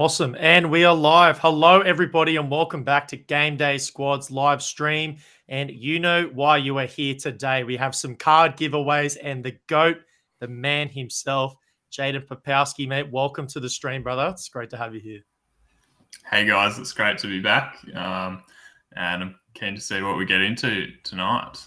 Awesome. And we are live. Hello, everybody, and welcome back to Game Day Squad's live stream. And you know why you are here today. We have some card giveaways and the GOAT, the man himself, Jaiden Popowski, mate. Welcome to the stream, brother. It's great to have you here. Hey, guys. It's great to be back. And I'm keen to see what we get into tonight.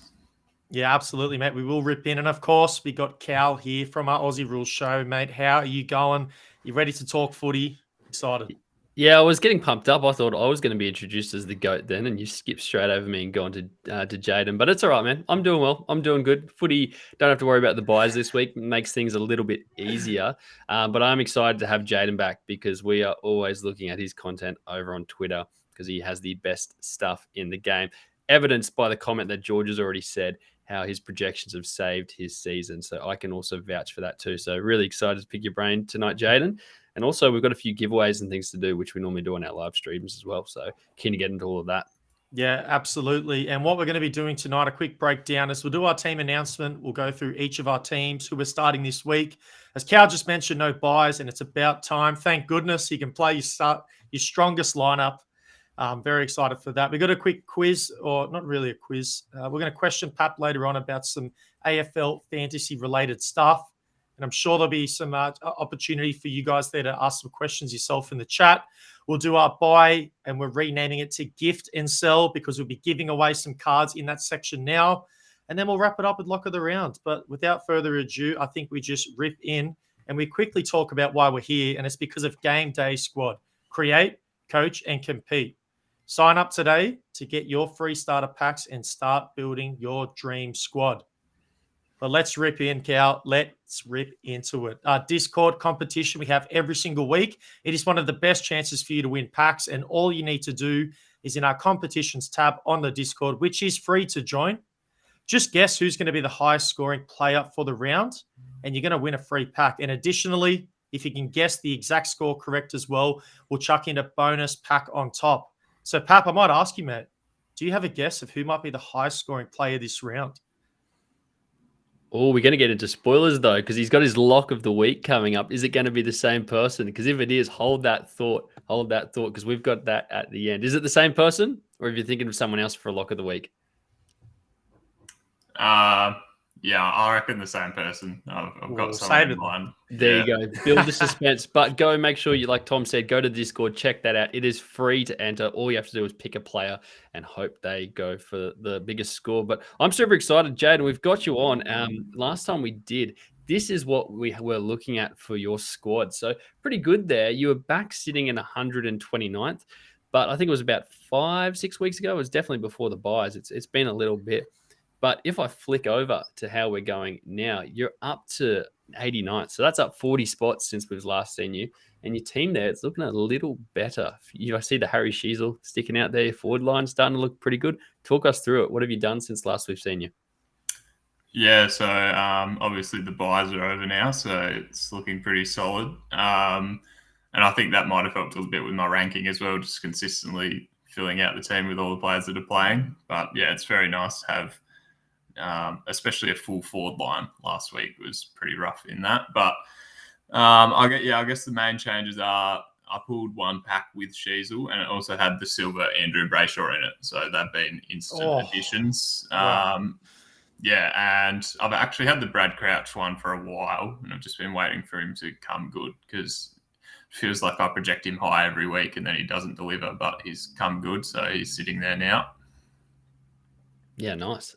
Yeah, absolutely, mate. We will rip in. And of course, we got Cal here from our Aussie Rules show, mate. How are you going? You ready to talk footy? Excited. Yeah, I was getting pumped up. I thought I was going to be introduced as the GOAT then, and you skipped straight over me and gone to Jaiden. But it's all right, man. I'm doing well. I'm doing good. Footy, don't have to worry about the buys this week. It makes things a little bit easier. But I'm excited to have Jaiden back because we are always looking at his content over on Twitter because he has the best stuff in the game. Evidenced by the comment that George has already said how his projections have saved his season. So I can also vouch for that too. So really excited to pick your brain tonight, Jaiden. And also, we've got a few giveaways and things to do, which we normally do on our live streams as well. So keen to get into all of that. Yeah, absolutely. And what we're going to be doing tonight, a quick breakdown, is we'll do our team announcement. We'll go through each of our teams who we're starting this week. As Cal just mentioned, no buys, and it's about time. Thank goodness you can play your strongest lineup. I'm very excited for that. We've got a quick quiz, or not really a quiz. We're going to question Pap later on about some AFL fantasy-related stuff. And I'm sure there'll be some opportunity for you guys there to ask some questions yourself in the chat. We'll do our buy, and we're renaming it to gift and sell because we'll be giving away some cards in that section now. And then we'll wrap it up with lock of the round. But without further ado, I think we just rip in and we quickly talk about why we're here. And it's because of Game Day Squad. Create, coach, and compete. Sign up today to get your free starter packs and start building your dream squad. But let's rip in, Cal. Let's rip into it. Discord competition we have every single week. It is one of the best chances for you to win packs. And all you need to do is in our competitions tab on the Discord, which is free to join. Just guess who's going to be the highest scoring player for the round. And you're going to win a free pack. And additionally, if you can guess the exact score correct as well, we'll chuck in a bonus pack on top. So, Pap, I might ask you, mate, do you have a guess of who might be the highest scoring player this round? Oh, we're going to get into spoilers, though, because he's got his lock of the week coming up. Is it going to be the same person? Because if it is, hold that thought, because we've got that at the end. Is it the same person, or are you thinking of someone else for a lock of the week? Yeah, I reckon the same person. I've got someone in mind. There you go. Build the suspense. But go make sure you, like Tom said, go to Discord, check that out. It is free to enter. All you have to do is pick a player and hope they go for the biggest score. But I'm super excited, Jaiden. We've got you on. Last time we did, this is what we were looking at for your squad. So pretty good there. You were back sitting in 129th. But I think it was about 5-6 weeks ago. It was definitely before the buys. It's been a little bit. But if I flick over to how we're going now, you're up to 89th. So that's up 40 spots since we've last seen you. And your team there, it's looking a little better. I see the Harry Sheasel sticking out there. Your forward line starting to look pretty good. Talk us through it. What have you done since last we've seen you? Yeah, so obviously the buys are over now, so it's looking pretty solid. And I think that might have helped a little bit with my ranking as well, just consistently filling out the team with all the players that are playing. But yeah, it's very nice to have especially a full forward line. Last week was pretty rough in that. But I guess the main changes are I pulled one pack with Sheasel and it also had the silver Andrew Brayshaw in it. So they've been instant additions. Wow. Yeah, and I've actually had the Brad Crouch one for a while and I've just been waiting for him to come good because it feels like I project him high every week and then he doesn't deliver, but he's come good. So he's sitting there now. Yeah, nice.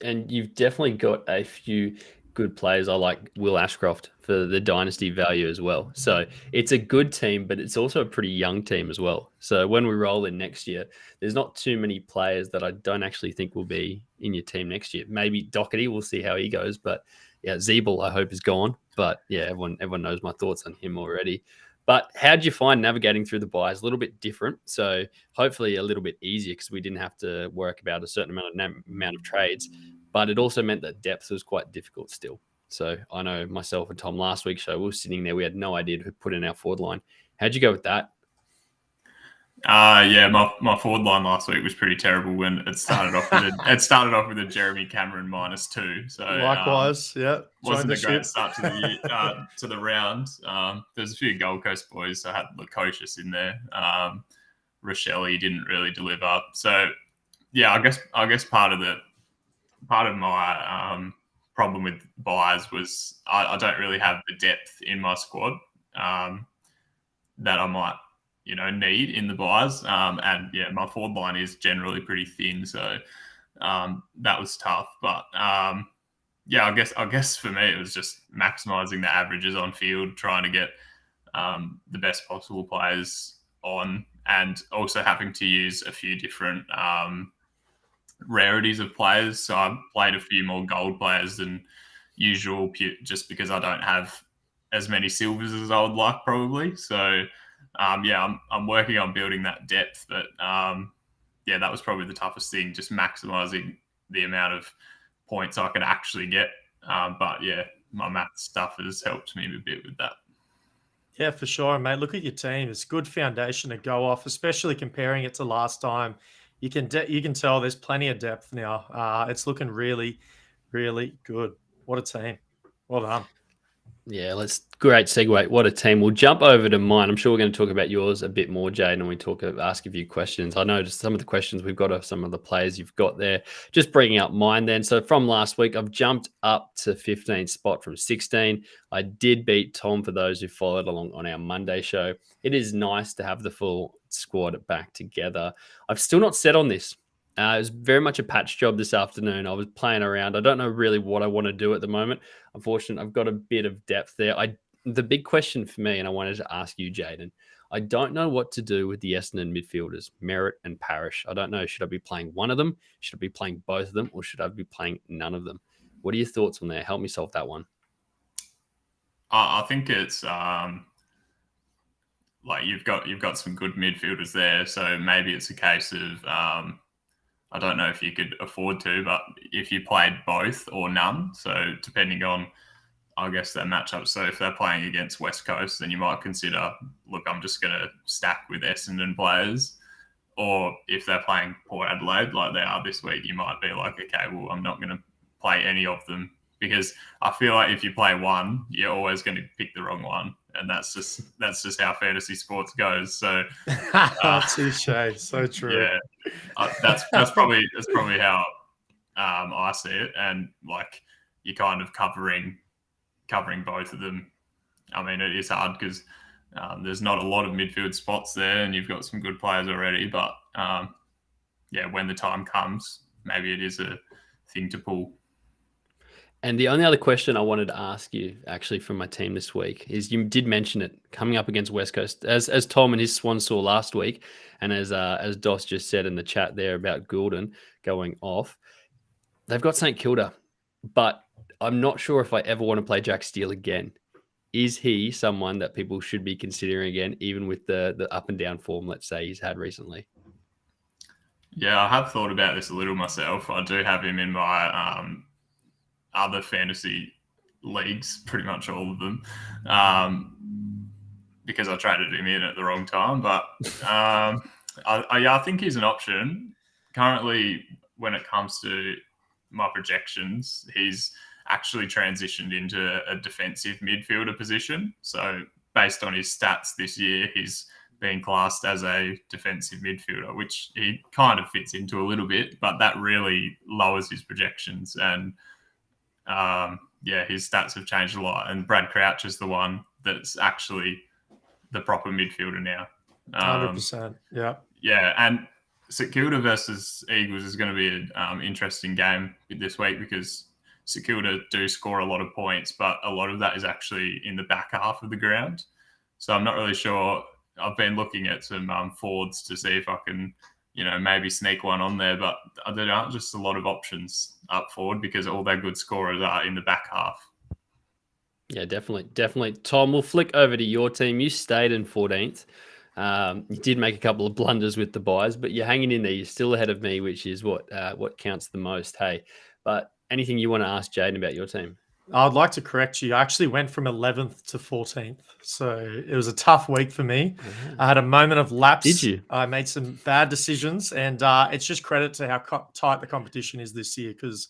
And you've definitely got a few good players. I like Will Ashcroft for the dynasty value as well. So it's a good team, but it's also a pretty young team as well. So when we roll in next year, there's not too many players that I don't actually think will be in your team next year. Maybe Doherty, we'll see how he goes. But yeah, Zeeble, I hope, is gone. But yeah, everyone knows my thoughts on him already. But how did you find navigating through the buys? A little bit different. So hopefully a little bit easier because we didn't have to work about a certain amount of trades. But it also meant that depth was quite difficult still. So I know myself and Tom last week's show, we were sitting there. We had no idea who put in our forward line. How'd you go with that? Yeah, my forward line last week was pretty terrible when it started off with a Jeremy Cameron -2. So Likewise, yeah. wasn't a great ship. start to the year, to the round. There's a few Gold Coast boys. So I had Lukosius in there. Rochelle didn't really deliver. So yeah, I guess part of my problem with buys was I don't really have the depth in my squad that I might need in the buys. And yeah, my forward line is generally pretty thin, so that was tough. But yeah, I guess for me it was just maximizing the averages on field, trying to get the best possible players on, and also having to use a few different rarities of players. So I've played a few more gold players than usual, just because I don't have as many silvers as I would like, probably. So yeah, I'm working on building that depth, but yeah, that was probably the toughest thing, just maximizing the amount of points I could actually get. But yeah, my math stuff has helped me a bit with that. Yeah, for sure, mate. Look at your team. It's a good foundation to go off, especially comparing it to last time. You can tell there's plenty of depth now. It's looking really, really good. What a team. Well done. Yeah, great segue. What a team. We'll jump over to mine. I'm sure we're going to talk about yours a bit more, Jaiden, and we ask a few questions. I know just some of the questions we've got are some of the players you've got there. Just bringing up mine then. So from last week, I've jumped up to 15th spot from 16. I did beat Tom for those who followed along on our Monday show. It is nice to have the full squad back together. I've still not set on this. It was very much a patch job this afternoon. I was playing around. I don't know really what I want to do at the moment. Unfortunately, I've got a bit of depth there. The big question for me, and I wanted to ask you, Jaiden, I don't know what to do with the Essendon midfielders, Merritt and Parrish. I don't know. Should I be playing one of them? Should I be playing both of them? Or should I be playing none of them? What are your thoughts on there? Help me solve that one. I think it's like you've got some good midfielders there, so maybe it's a case of I don't know if you could afford to, but if you played both or none, so depending on, I guess, their matchup. So if they're playing against West Coast, then you might consider, look, I'm just going to stack with Essendon players. Or if they're playing Port Adelaide like they are this week, you might be like, okay, well, I'm not going to play any of them, because I feel like if you play one, you're always going to pick the wrong one. And that's just how fantasy sports goes. So touche, so true. Yeah, that's probably how I see it. And like you're kind of covering both of them. I mean, it is hard because there's not a lot of midfield spots there, and you've got some good players already. But yeah, when the time comes, maybe it is a thing to pull. And the only other question I wanted to ask you, actually, from my team this week is, you did mention it coming up against West Coast, as Tom and his Swans saw last week, and as Dos just said in the chat there about Goulden going off. They've got St Kilda, but I'm not sure if I ever want to play Jack Steele again. Is he someone that people should be considering again, even with the up and down form, let's say, he's had recently? Yeah, I have thought about this a little myself. I do have him in my other fantasy leagues, pretty much all of them, because I traded him in at the wrong time. But I think he's an option. Currently, when it comes to my projections, he's actually transitioned into a defensive midfielder position. So based on his stats this year, he's being classed as a defensive midfielder, which he kind of fits into a little bit, but that really lowers his projections. And yeah, his stats have changed a lot. And Brad Crouch is the one that's actually the proper midfielder now. 100%. Yeah. Yeah, and St Kilda versus Eagles is going to be an interesting game this week, because St Kilda do score a lot of points, but a lot of that is actually in the back half of the ground. So I'm not really sure. I've been looking at some forwards to see if I can, maybe sneak one on there, but there aren't just a lot of options up forward because all their good scorers are in the back half. Yeah, definitely. Tom, we'll flick over to your team. You stayed in 14th. You did make a couple of blunders with the buys, but you're hanging in there. You're still ahead of me, which is what counts the most. Hey, but anything you want to ask Jaiden about your team? I'd like to correct you. I actually went from 11th to 14th. So it was a tough week for me. I had a moment of lapse. Did you? I made some bad decisions, and it's just credit to how tight the competition is this year because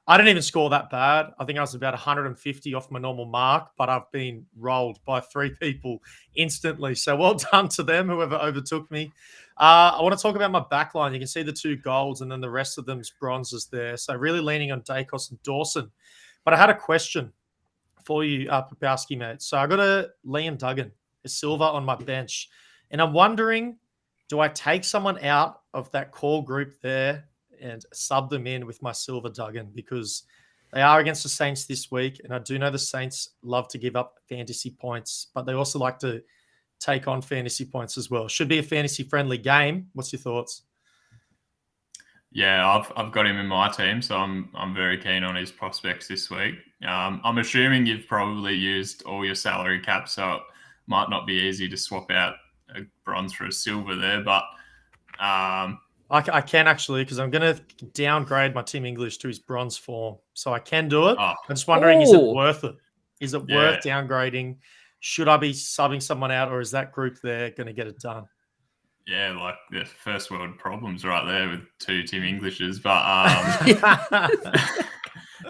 I didn't even score that bad. I think I was about 150 off my normal mark, but I've been rolled by 3 people instantly. So well done to them, whoever overtook me. I want to talk about my backline. You can see the 2 golds, and then the rest of them's bronzes there. So really leaning on Dacos and Dawson. But I had a question for you, Popowski, mate. So I got a Liam Duggan, a silver on my bench. And I'm wondering, do I take someone out of that core group there and sub them in with my silver Duggan? Because they are against the Saints this week. And I do know the Saints love to give up fantasy points, but they also like to take on fantasy points as well. Should be a fantasy friendly game. What's your thoughts? Yeah, I've got him in my team, so I'm very keen on his prospects this week. I'm assuming you've probably used all your salary cap, so it might not be easy to swap out a bronze for a silver there. But I can actually, because I'm going to downgrade my Team English to his bronze form, so I can do it. I'm just wondering, is it worth it? Is it worth downgrading? Should I be subbing someone out, or is that group there going to get it done? Yeah, like the first world problems right there with 2 Team Englishes, but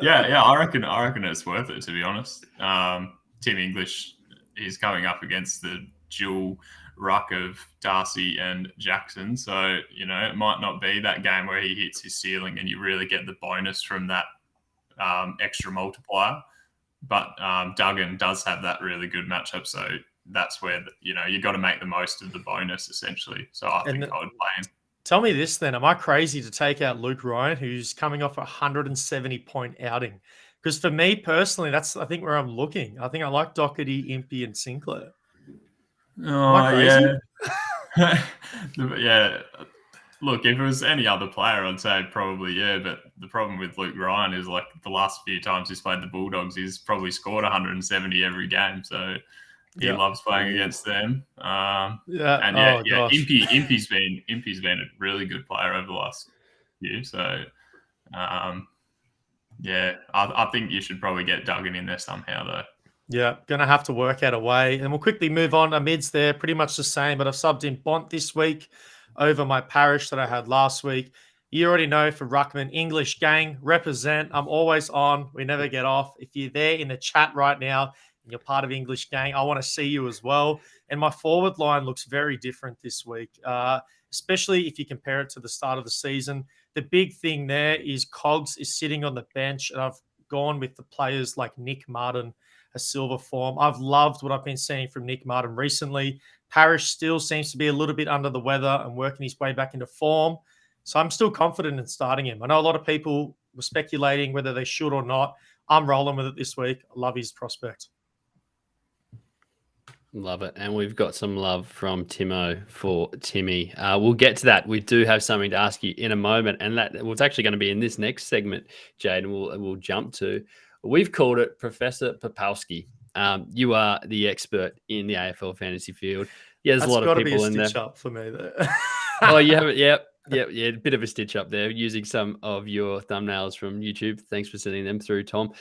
yeah, I reckon it's worth it, to be honest. Team English is coming up against the dual ruck of Darcy and Jackson, so it might not be that game where he hits his ceiling and you really get the bonus from that extra multiplier. But Duggan does have that really good matchup, so that's where you got to make the most of the bonus essentially. So I think I would play him. Tell me this then: am I crazy to take out Luke Ryan, who's coming off a 170-point outing? Because for me personally, that's I think where I'm looking. I think I like Doherty, Impey, and Sinclair. Oh yeah, yeah. Look, if it was any other player, I'd say probably yeah. But the problem with Luke Ryan is like the last few times he's played the Bulldogs, he's probably scored 170 every game. So he loves playing against them. Impey's been a really good player over the last year. So I think you should probably get Duggan in there somehow though. Yeah, going to have to work out a way. And we'll quickly move on. Mids there, pretty much the same, but I've subbed in Bont this week over my parish that I had last week. You already know for Ruckman, English gang, represent. I'm always on. We never get off. If you're there in the chat right now and you're part of English gang, I want to see you as well. And my forward line looks very different this week, especially if you compare it to the start of the season. The big thing there is Cogs is sitting on the bench, and I've gone with the players like Nick Martin, a silver form. I've loved what I've been seeing from Nick Martin recently. Parrish still seems to be a little bit under the weather and working his way back into form. So I'm still confident in starting him. I know a lot of people were speculating whether they should or not. I'm rolling with it this week. I love his prospect. Love it. And we've got some love from Timo for Timmy. We'll get to that. We do have something to ask you in a moment. And that was actually going to be in this next segment, Jaiden, we'll jump to. We've called it Professor Popowski. You are the expert in the AFL fantasy field. Yeah, there's a lot of people in there. That's got to be a stitch up for me there. Oh, you have it. Yep. A bit of a stitch up there using some of your thumbnails from YouTube. Thanks for sending them through, Tom.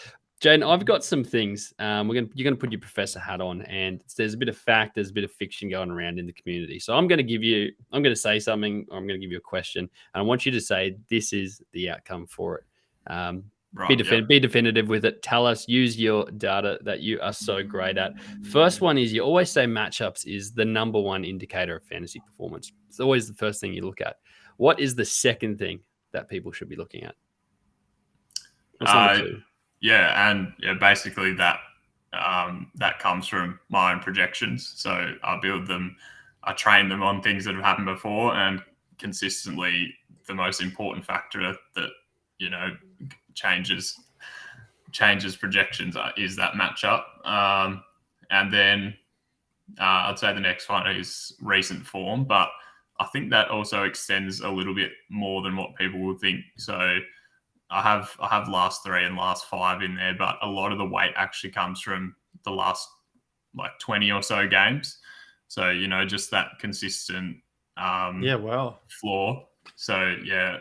Jaiden, I've got some things. You're going to put your professor hat on, and there's a bit of fact, there's a bit of fiction going around in the community. So I'm going to say something, or I'm going to give you a question, and I want you to say this is the outcome for it. Be definitive with it. Tell us, use your data that you are so great at. First one is you always say matchups is the number one indicator of fantasy performance. It's always the first thing you look at. What is the second thing that people should be looking at? What's number two? Basically that comes from my own projections. So I build them, I train them on things that have happened before, and consistently the most important factor that changes projections is that matchup. And then I'd say the next one is recent form, but I think that also extends a little bit more than what people would think. So I have last 3 and last 5 in there, but a lot of the weight actually comes from the last 20 or so games. So, just that consistent floor. So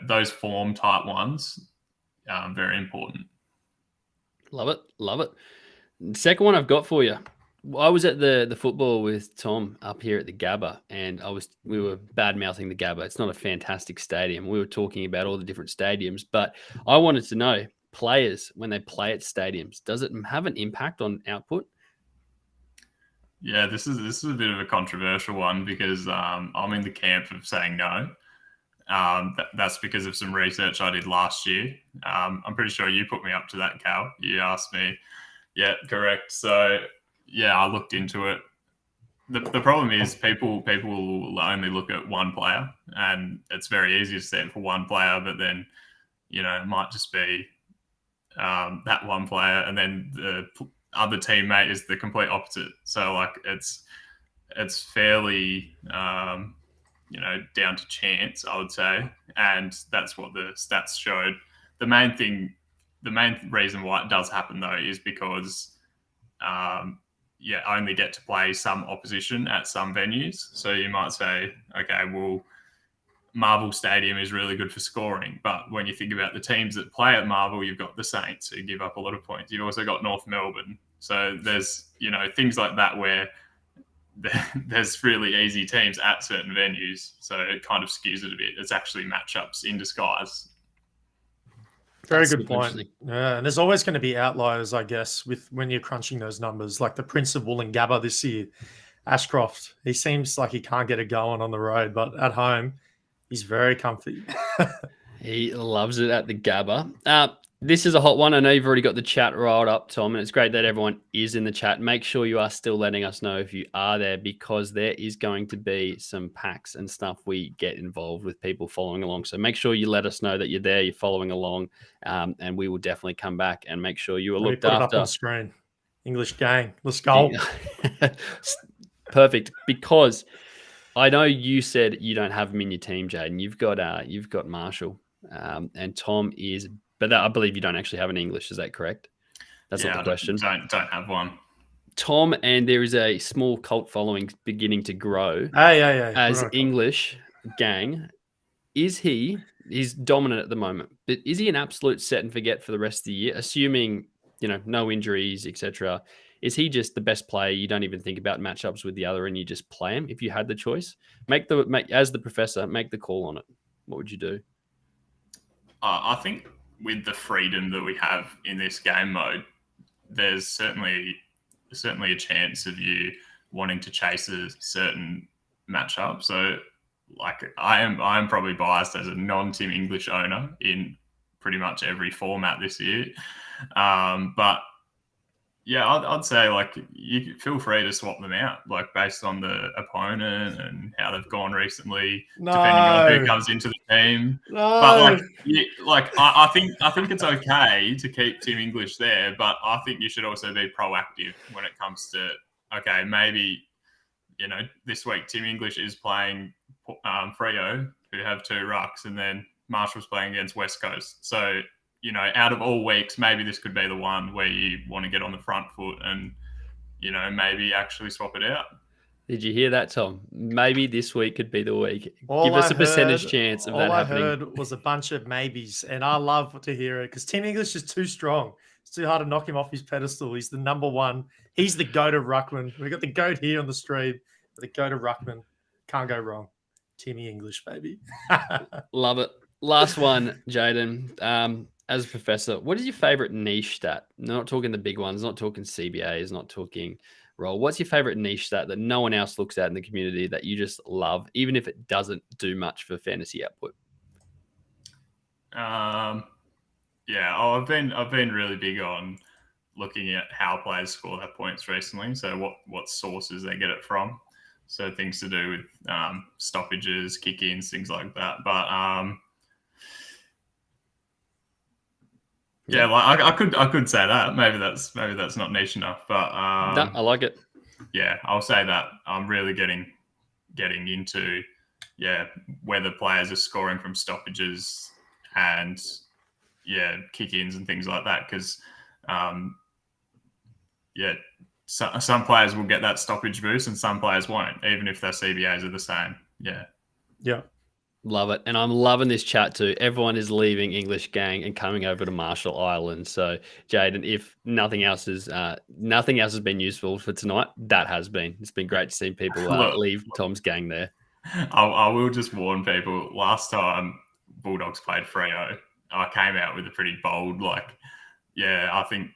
those form type ones, very important. Love it. Love it. Second one I've got for you. I was at the football with Tom up here at the Gabba, and we were bad mouthing the Gabba. It's not a fantastic stadium. We were talking about all the different stadiums, but I wanted to know, players when they play at stadiums, does it have an impact on output? Yeah, this is a bit of a controversial one because I'm in the camp of saying no. That's because of some research I did last year. I'm pretty sure you put me up to that, Cal. You asked me. Yeah, correct. So yeah, I looked into it. The problem is people will only look at one player, and it's very easy to set for one player, but then it might just be that one player, and then the other teammate is the complete opposite. So like it's fairly down to chance, I would say, and that's what the stats showed. The main reason why it does happen though is because only get to play some opposition at some venues. So you might say, okay, well, Marvel Stadium is really good for scoring, but when you think about the teams that play at Marvel, you've got the Saints who give up a lot of points. You've also got North Melbourne. So there's things like that where there's really easy teams at certain venues. So it kind of skews it a bit. It's actually matchups in disguise. Very good point. Yeah, and there's always going to be outliers, I guess, with when you're crunching those numbers. Like the Prince of Wollongabba this year, Ashcroft. He seems like he can't get it going on the road, but at home, he's very comfy. He loves it at the Gabba. This is a hot one. I know you've already got the chat riled up, Tom, and it's great that everyone is in the chat. Make sure you are still letting us know if you are there, because there is going to be some packs and stuff we get involved with people following along. So make sure you let us know that you're there, you're following along, and we will definitely come back and make sure you are looked put after. It up on screen. English gang. Let's go. Perfect. Because I know you said you don't have him in your team, Jaiden. You've got Marshall, and Tom is. But I believe you don't actually have an English. Is that correct? That's not the question. Don't have one. Tom, and there is a small cult following beginning to grow. As English gang. He's dominant at the moment, but is he an absolute set and forget for the rest of the year? Assuming, no injuries, etc. Is he just the best player? You don't even think about matchups with the other and you just play him if you had the choice? As the professor, make the call on it. What would you do? I think with the freedom that we have in this game mode, there's certainly a chance of you wanting to chase a certain matchup. So, like, I am probably biased as a non-Team English owner in pretty much every format this year. But yeah, I'd say like you feel free to swap them out, like based on the opponent and how they've gone recently, depending on who comes into the team. But I think it's okay to keep Team English there, but I think you should also be proactive when it comes to maybe this week Team English is playing Freo, who have 2 rucks, and then Marshall's playing against West Coast. So out of all weeks, maybe this could be the one where you want to get on the front foot and, maybe actually swap it out. Did you hear that, Tom? Maybe this week could be the week. Give us a percentage chance of that happening. All I heard was a bunch of maybes, and I love to hear it because Team English is too strong. It's too hard to knock him off his pedestal. He's the number one. He's the GOAT of Ruckman. We've got the GOAT here on the stream. The GOAT of Ruckman. Can't go wrong. Timmy English, baby. Love it. Last one, Jaiden. As a professor, what is your favorite niche stat? Not talking the big ones, not talking CBAs, not talking role. What's your favorite niche stat that no one else looks at in the community that you just love, even if it doesn't do much for fantasy output? I've been really big on looking at how players score their points recently. So what sources they get it from. So things to do with stoppages, kick-ins, things like that. But I could say that. Maybe that's not niche enough. But no, I like it. Yeah, I'll say that I'm really getting into whether players are scoring from stoppages and kick-ins and things like that, because some players will get that stoppage boost and some players won't, even if their CBAs are the same. Yeah. Love it. And I'm loving this chat too. Everyone is leaving English Gang and coming over to Marshall Islands. So, Jaden, if nothing else has been useful for tonight, that has been. It's been great to see people leave Tom's gang there. I will just warn people. Last time Bulldogs played Freo, I came out with a pretty bold, I think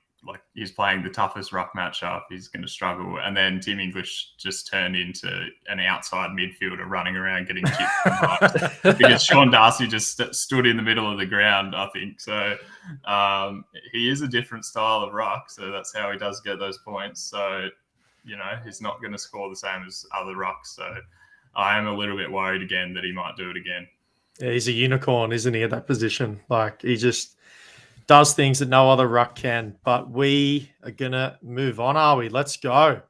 he's playing the toughest ruck matchup. He's going to struggle. And then Tim English just turned into an outside midfielder running around getting chipped because Sean Darcy just stood in the middle of the ground, I think. So he is a different style of ruck. So that's how he does get those points. So, he's not going to score the same as other rucks. So I am a little bit worried again that he might do it again. Yeah, he's a unicorn, isn't he, at that position? He just does things that no other ruck can. But we are going to move on, are we? Let's go.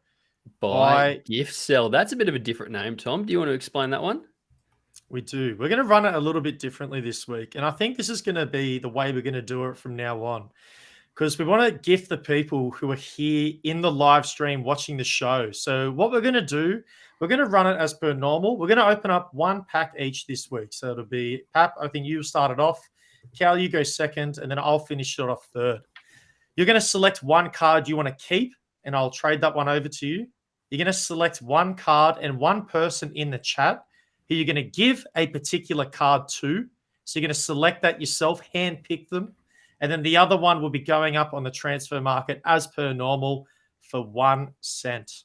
Buy gift sell. That's a bit of a different name, Tom. Do you want to explain that one? We do. We're going to run it a little bit differently this week. And I think this is going to be the way we're going to do it from now on. Because we want to gift the people who are here in the live stream watching the show. So what we're going to do, we're going to run it as per normal. We're going to open up one pack each this week. So it'll be, Pap, I think you started off. Cal, you go second, and then I'll finish it off third. You're going to select one card you want to keep, and I'll trade that one over to you. You're going to select one card and one person in the chat who you're going to give a particular card to. So you're going to select that yourself, handpick them, and then the other one will be going up on the transfer market as per normal for 1 cent.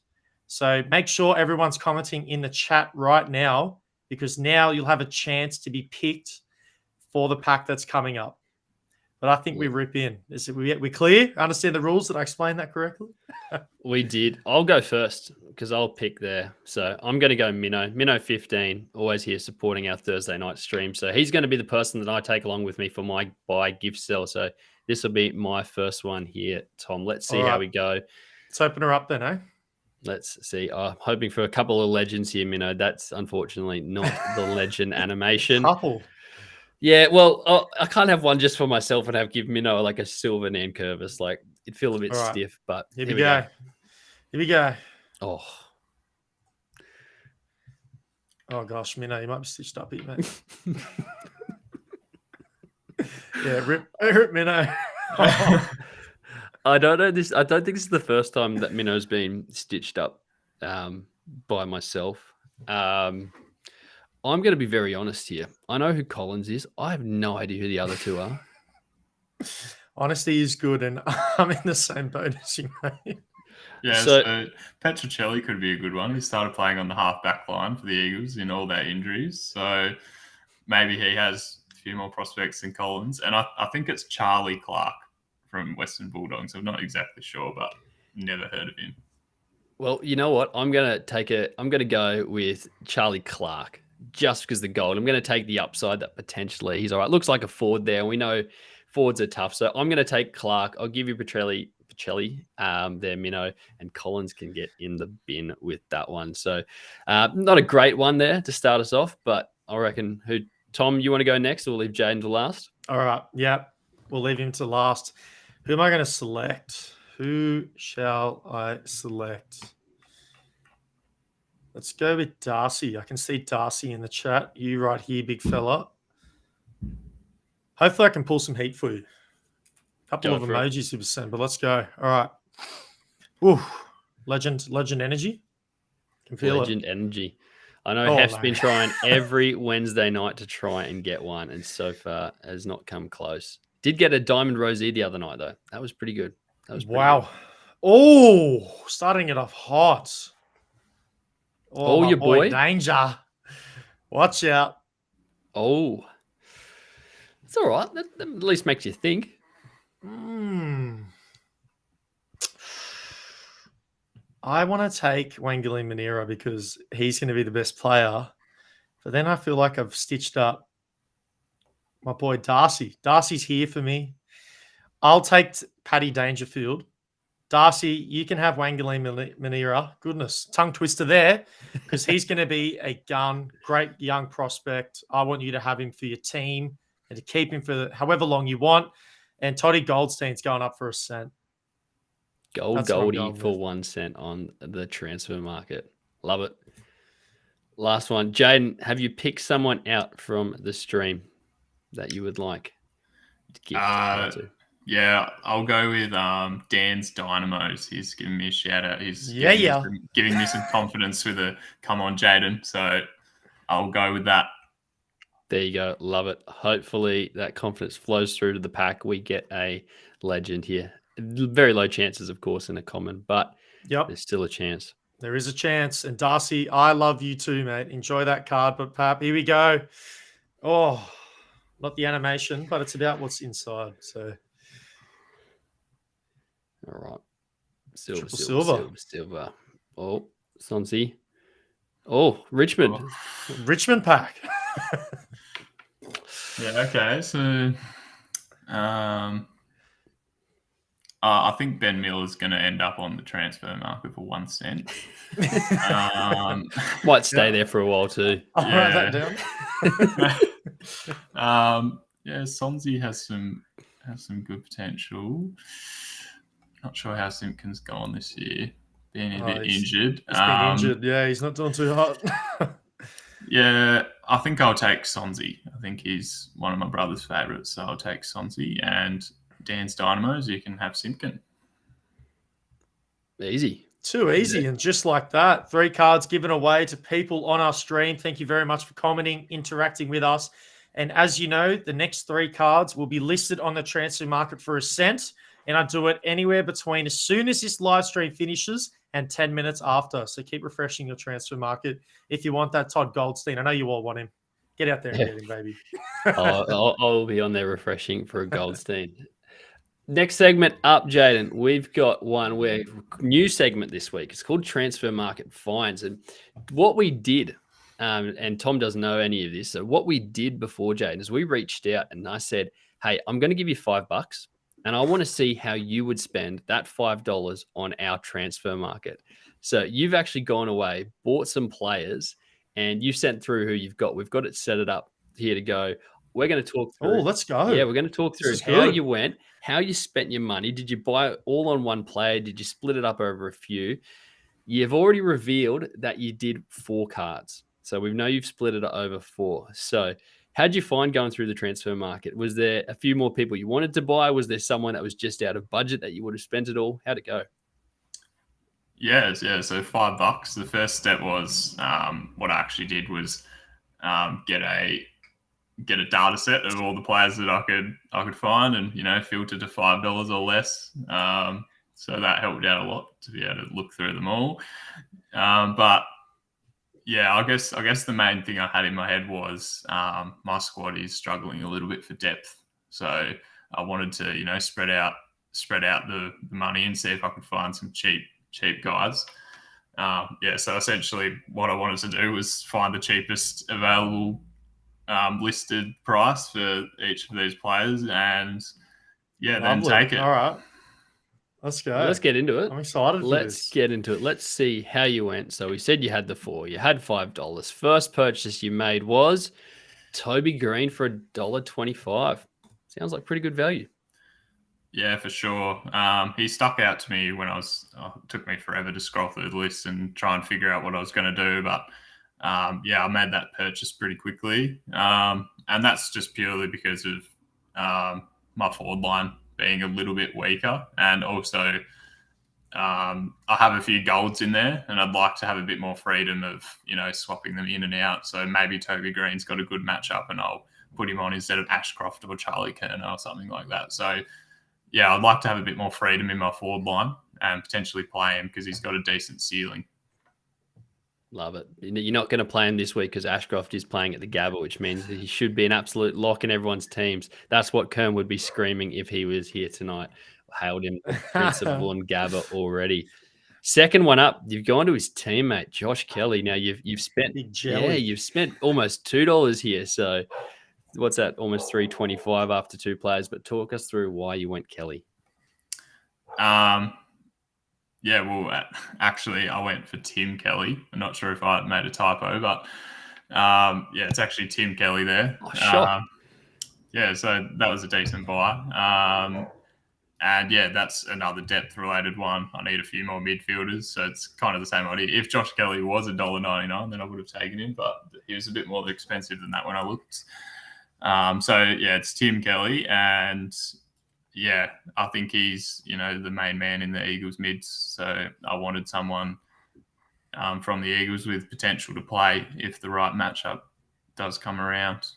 So make sure everyone's commenting in the chat right now, because now you'll have a chance to be picked for the pack that's coming up. But I think we rip in. We clear? Understand the rules? Did I explain that correctly? We did. I'll go first because I'll pick there. So I'm going to go Minnow. Minnow15, always here supporting our Thursday night stream. So he's going to be the person that I take along with me for my buy gift sell. So this will be my first one here, Tom. Let's see how we go. Let's open her up then, eh? Let's see. I'm hoping for a couple of legends here, Minnow. That's unfortunately not the legend animation. Couple. Yeah, well, I can't have one just for myself and give Minnow a silver Nankervis. It'd feel a bit stiff, but here we go. Here we go. Oh gosh, Minnow, you might be stitched up here, mate. Yeah, rip Minnow. I don't know this. I don't think this is the first time that Minnow's been stitched up by myself. I'm going to be very honest here. I know who Collins is. I have no idea who the other two are. Honesty is good, and I'm in the same boat as you, mate. Yeah, so Petrocelli could be a good one. He started playing on the half-back line for the Eagles in all their injuries. So maybe he has a few more prospects than Collins. And I think it's Charlie Clark from Western Bulldogs. I'm not exactly sure, but never heard of him. Well, you know what? I'm going to go with Charlie Clark. Just because the gold, I'm going to take the upside that potentially he's all right. Looks like a forward there. We know forwards are tough. So I'm going to take Clark. I'll give you Pacelli there, Minnow, and Collins can get in the bin with that one. So not a great one there to start us off, but I reckon Tom, you want to go next, or we'll leave Jaden to last? All right. Yeah, we'll leave him to last. Who am I going to select? Who shall I select? Let's go with Darcy. I can see Darcy in the chat. You right here, big fella. Hopefully I can pull some heat for you. A couple of emojis he was sent, but let's go. All right. Ooh, legend energy. Can feel legend energy. I know Hef's been trying every Wednesday night to try and get one, and so far has not come close. Did get a Diamond Rosé the other night, though. That was pretty good. Wow. Good. Oh, starting it off hot. Oh, your boy. Danger. Watch out. Oh. It's all right. That at least makes you think. I want to take Wangeli Manira because he's going to be the best player. But then I feel like I've stitched up my boy Darcy. Darcy's here for me. I'll take Paddy Dangerfield. Darcy, you can have Wangeli Manira. Goodness, tongue twister there, because he's going to be a gun, great young prospect. I want you to have him for your team and to keep him for however long you want. And Toddy Goldstein's going up for $1 cent. Goldie for 1 cent on the transfer market. Love it. Last one. Jaiden, have you picked someone out from the stream that you would like to gift to? Yeah, I'll go with Dan's Dynamos. He's giving me a shout out. He's giving me some confidence with a come on, Jaiden. So I'll go with that. There you go. Love it. Hopefully that confidence flows through to the pack. We get a legend here. Very low chances, of course, in a common, but there's still a chance. There is a chance. And Darcy, I love you too, mate. Enjoy that card. But Pap, here we go. Oh, not the animation, but it's about what's inside. So, all right. Silver. Oh, Sonsi. Oh, Richmond. Richmond pack. Yeah, okay. So I think Ben Miller's going to end up on the transfer market for 1 cent. Might stay there for a while too. I'll write that down. Sonsi has some good potential. Not sure how Simpkins gone this year. Being a bit injured. He's been injured. Yeah, he's not doing too hot. Yeah, I think I'll take Sonsi. I think he's one of my brother's favourites, so I'll take Sonsi. And Dan's Dynamos, you can have Simpkin. Easy. Too easy. And just like that, 3 cards given away to people on our stream. Thank you very much for commenting, interacting with us. And as you know, the next 3 cards will be listed on the transfer market for a cent. And I do it anywhere between as soon as this live stream finishes and 10 minutes after. So keep refreshing your transfer market if you want that Todd Goldstein. I know you all want him. Get out there and get him, baby. I'll be on there refreshing for a Goldstein. Next segment up, Jaiden. We've got new segment this week. It's called Transfer Market Finds. And what we did, and Tom doesn't know any of this, so what we did before, Jaiden, is we reached out and I said, hey, I'm going to give you $5. And I want to see how you would spend that $5 on our transfer market. So you've actually gone away, bought some players, and you sent through who you've got. We've got it set up here to go. We're going to talk through. Oh, let's go. Yeah, we're going to talk through how you went, how you spent your money. Did you buy it all on one player? Did you split it up over a few? You've already revealed that you did 4 cards. So we know you've split it over 4. So how did you find going through the transfer market? Was there a few more people you wanted to buy? Was there someone that was just out of budget that you would have spent it all? How'd it go? Yeah. So $5. The first step was what I actually did was get a data set of all the players that I could find, and filter to $5 or less. So that helped out a lot to be able to look through them all. But yeah, I guess the main thing I had in my head was my squad is struggling a little bit for depth. So I wanted to, spread out the money and see if I could find some cheap guys. So essentially what I wanted to do was find the cheapest available listed price for each of these players and then take it. All right. Let's go. Let's get into it. I'm excited. Let's get into it. Let's see how you went. So we said you had the 4. You had $5. First purchase you made was Toby Green for $1.25. Sounds like pretty good value. Yeah, for sure. He stuck out to me when it took me forever to scroll through the list and try and figure out what I was going to do. But I made that purchase pretty quickly. And that's just purely because of my forward line being a little bit weaker, and also I have a few golds in there, and I'd like to have a bit more freedom of swapping them in and out. So maybe Toby Green's got a good matchup, and I'll put him on instead of Ashcroft or Charlie Kerner or something like that. So yeah, I'd like to have a bit more freedom in my forward line and potentially play him because he's got a decent ceiling. Love it. You're not going to play him this week because Ashcroft is playing at the Gabba, which means that he should be an absolute lock in everyone's teams. That's what Kern would be screaming if he was here tonight. Hailed him Prince of Vaughan Gabba already. Second one up, you've gone to his teammate Josh Kelly. Now you've spent you've spent almost $2 here. So what's that? Almost $3.25 after 2 players. But talk us through why you went Kelly. Actually, I went for Tim Kelly. I'm not sure if I made a typo, but it's actually Tim Kelly there. Oh, sure. So that was a decent buy. And yeah, that's another depth-related one. I need a few more midfielders, so it's kind of the same idea. If Josh Kelly was $1.99, then I would have taken him, but he was a bit more expensive than that when I looked. So yeah, it's Tim Kelly, and yeah, I think he's the main man in the Eagles mids. So I wanted someone from the Eagles with potential to play if the right matchup does come around.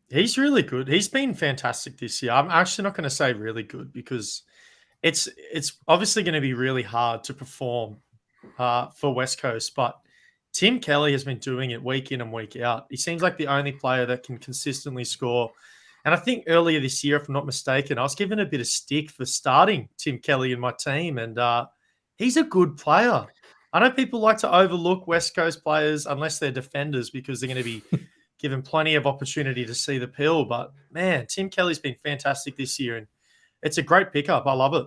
He's really good. He's been fantastic this year. I'm actually not going to say really good because it's obviously going to be really hard to perform for West Coast, but Tim Kelly has been doing it week in and week out. He seems like the only player that can consistently score. And I think earlier this year, if I'm not mistaken, I was given a bit of stick for starting Tim Kelly in my team, and he's a good player. I know people like to overlook West Coast players unless they're defenders because they're going to be given plenty of opportunity to see the pill. But man, Tim Kelly's been fantastic this year, and it's a great pickup. I love it.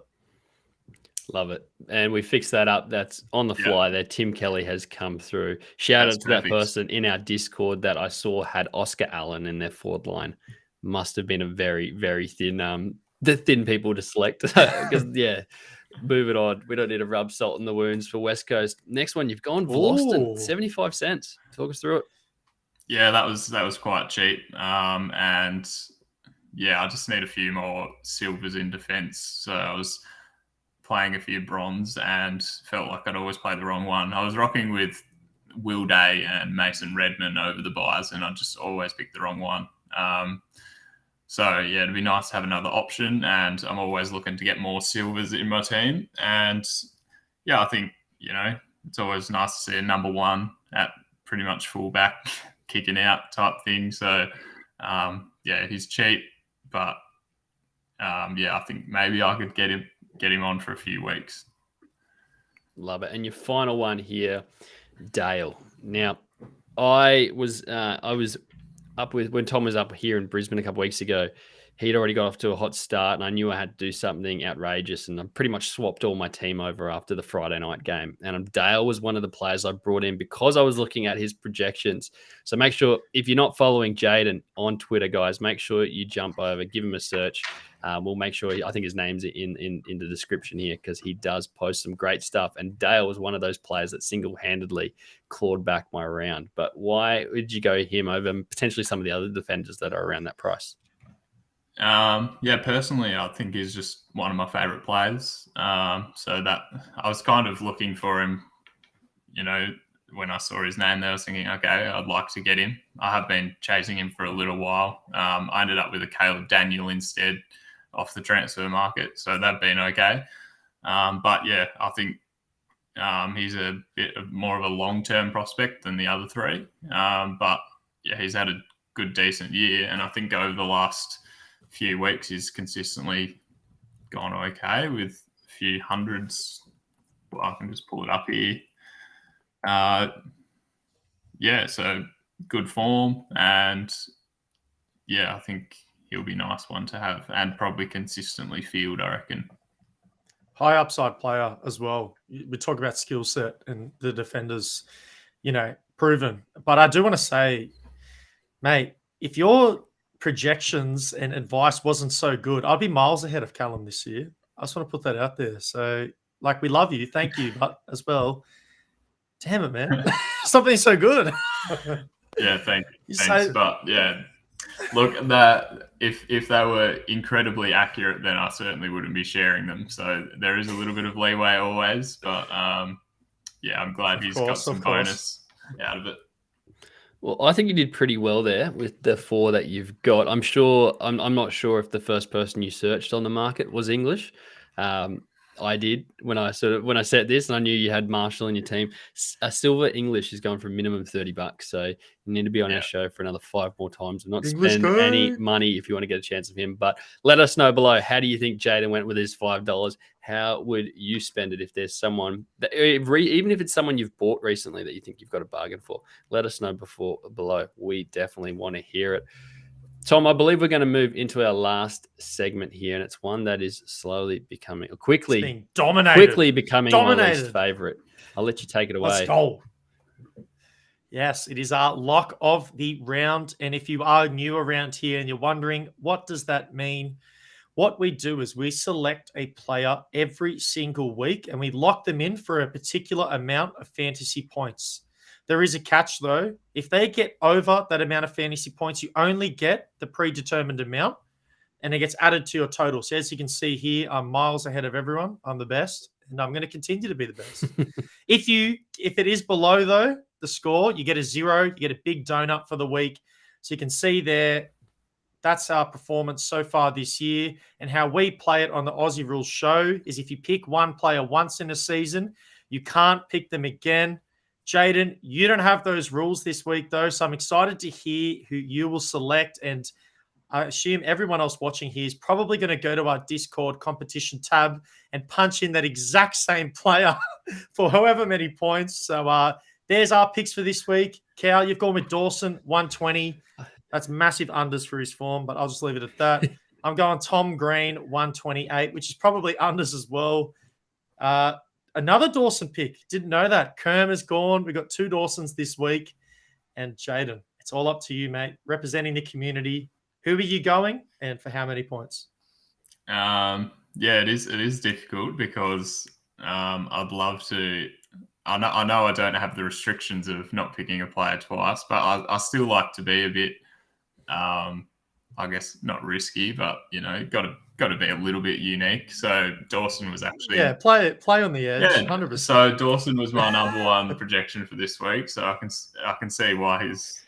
Love it. And we fixed that up. That's on the fly there. Tim Kelly has come through. Shout out to that person in our Discord that I saw had Oscar Allen in their forward line. Must have been a very, very thin, the thin people to select. Because, yeah, move it on. We don't need to rub salt in the wounds for West Coast. Next one, you've gone Vlosten, 75 cents. Talk us through it. Yeah, that was quite cheap. And yeah, I just need a few more silvers in defense. So I was playing a few bronze and felt like I'd always play the wrong one. I was rocking with Will Day and Mason Redman over the buys, and I just always picked the wrong one. So yeah, it'd be nice to have another option, and I'm always looking to get more silvers in my team. And yeah, I think it's always nice to see a number one at pretty much fullback kicking out type thing. So yeah, he's cheap, but yeah, I think maybe I could get him on for a few weeks. Love it. And your final one here, Dale. Now, I was up with when Tom was up here in Brisbane a couple of weeks ago. He'd already got off to a hot start, and I knew I had to do something outrageous, and I pretty much swapped all my team over after the Friday night game. And Dale was one of the players I brought in because I was looking at his projections. So make sure, if you're not following Jaiden on Twitter, guys, make sure you jump over, give him a search. We'll make sure, I think his name's in the description here because he does post some great stuff. And Dale was one of those players that single-handedly clawed back my round. But why did you go him over potentially some of the other defenders that are around that price? Yeah, personally, I think he's just one of my favorite players. So that I was kind of looking for him, when I saw his name there, I was thinking, okay, I'd like to get him. I have been chasing him for a little while. I ended up with a Caleb Daniel instead off the transfer market. So that'd been okay. But yeah, I think he's a bit more of a long-term prospect than the other three. But yeah, he's had a good, decent year. And I think over the last few weeks, he's consistently gone okay with a few hundreds. Well, I can just pull it up here. Yeah, so good form, and yeah, I think he'll be a nice one to have and probably consistently field, I reckon. High upside player as well. We talk about skill set and the defenders, proven. But I do want to say, mate, if your projections and advice wasn't so good, I'd be miles ahead of Callum this year. I just want to put that out there. So, we love you. Thank you. But as well, damn it, man. Stop being so good. Yeah, thanks. But yeah, look, that if they were incredibly accurate, then I certainly wouldn't be sharing them. So there is a little bit of leeway always. But yeah, I'm glad he's got some bonus out of it. Well, I think you did pretty well there with the four that you've got. I'm not sure if the first person you searched on the market was English. I did when I set this, and I knew you had Marshall in your team. A silver English is going for a minimum $30, so you need to be on our show for another 5 more times and not spend any money if you want to get a chance of him. But let us know below, how do you think Jaiden went with his $5? How would you spend it if there's someone that, even if it's someone you've bought recently that you think you've got a bargain for? Let us know below. We definitely want to hear it. Tom, I believe we're going to move into our last segment here, and it's one that is quickly becoming my least favorite. I'll let you take it away. Let's go. Yes, it is our lock of the round. And if you are new around here and you're wondering, what does that mean? what we do is we select a player every single week and we lock them in for a particular amount of fantasy points. There is a catch though. If they get over that amount of fantasy points, you only get the predetermined amount and it gets added to your total. So as you can see here, I'm miles ahead of everyone. I'm the best and I'm going to continue to be the best. If it is below though, the score, you get a 0, you get a big donut for the week. So you can see there, that's our performance so far this year. And how we play it on the Aussie Rules show is if you pick one player once in a season, you can't pick them again. Jaiden, you don't have those rules this week, though. So I'm excited to hear who you will select. And I assume everyone else watching here is probably going to go to our Discord competition tab and punch in that exact same player for however many points. So there's our picks for this week. Cal, you've gone with Dawson, 120. That's massive unders for his form, but I'll just leave it at that. I'm going Tom Green, 128, which is probably unders as well. Another Dawson pick. Didn't know that. Kerm is gone. We've got 2 Dawsons this week. And Jaiden, it's all up to you, mate. Representing the community. Who are you going and for how many points? Yeah, it is difficult because I'd love to. I know I don't have the restrictions of not picking a player twice, but I still like to be a bit, I guess, not risky, but got to be a little bit unique. So Dawson was actually play on the edge, 100%. So Dawson was my number 1 projection for this week, so I can see why he's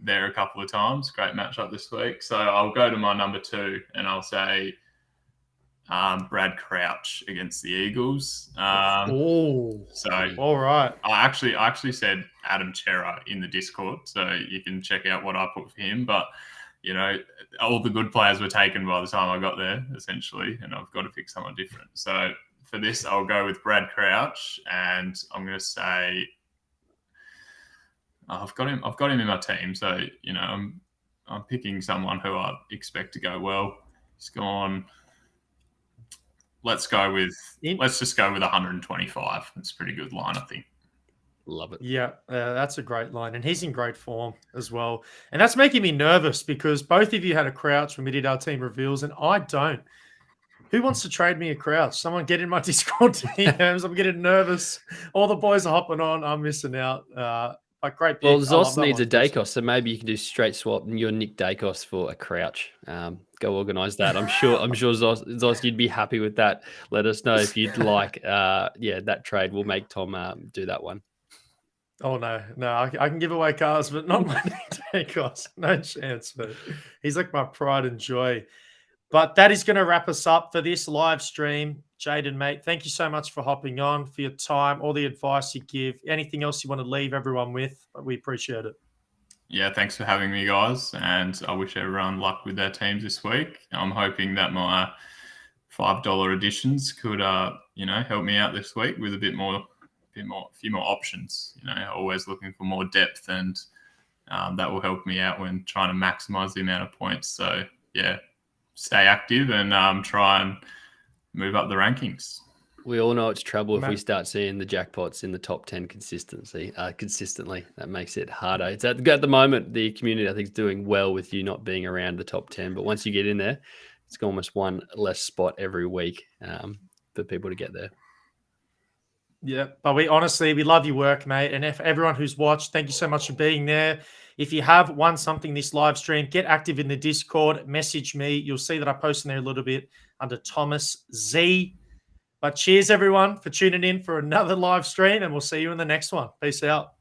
there a couple of times. Great matchup this week. So I'll go to my number 2, and I'll say Brad Crouch against the Eagles. So all right. I actually said Adam Chera in the Discord, so you can check out what I put for him. But all the good players were taken by the time I got there, essentially, and I've got to pick someone different. So for this, I'll go with Brad Crouch, and I'm going to say I've got him in my team. So I'm picking someone who I expect to go well. He's gone. Let's just go with 125. That's a pretty good line, I think. Love it. Yeah, that's a great line. And he's in great form as well. And that's making me nervous because both of you had a Crouch when we did our team reveals, and I don't. Who wants to trade me a Crouch? Someone get in my Discord DMs. I'm getting nervous. All the boys are hopping on. I'm missing out. Great pick. Well, Zoss needs a Dacos, so maybe you can do straight swap and you're Nick Dacos for a Crouch. Go organise that. I'm sure Zoss, you'd be happy with that. Let us know if you'd like. That trade. We'll make Tom do that one. Oh no, I can give away cars, but not my Nick Dacos. No chance. But he's like my pride and joy. But that is going to wrap us up for this live stream. Jaiden, mate, thank you so much for hopping on, for your time, all the advice you give. Anything else you want to leave everyone with? We appreciate it. Yeah, thanks for having me, guys. And I wish everyone luck with their teams this week. I'm hoping that my $5 additions could, help me out this week with a few more options. Always looking for more depth, and that will help me out when trying to maximize the amount of points. So, yeah, stay active and try and move up the rankings. We all know it's trouble if we start seeing the jackpots in the top 10 consistently. That makes it harder. It's at the moment, the community, I think, is doing well with you not being around the top 10. But once you get in there, it's almost one less spot every week for people to get there. Yeah, but we love your work, mate. And if everyone who's watched, thank you so much for being there. If you have won something this live stream, get active in the Discord, message me. You'll see that I post in there a little bit under Thomas Z. But cheers, everyone, for tuning in for another live stream, and we'll see you in the next one. Peace out.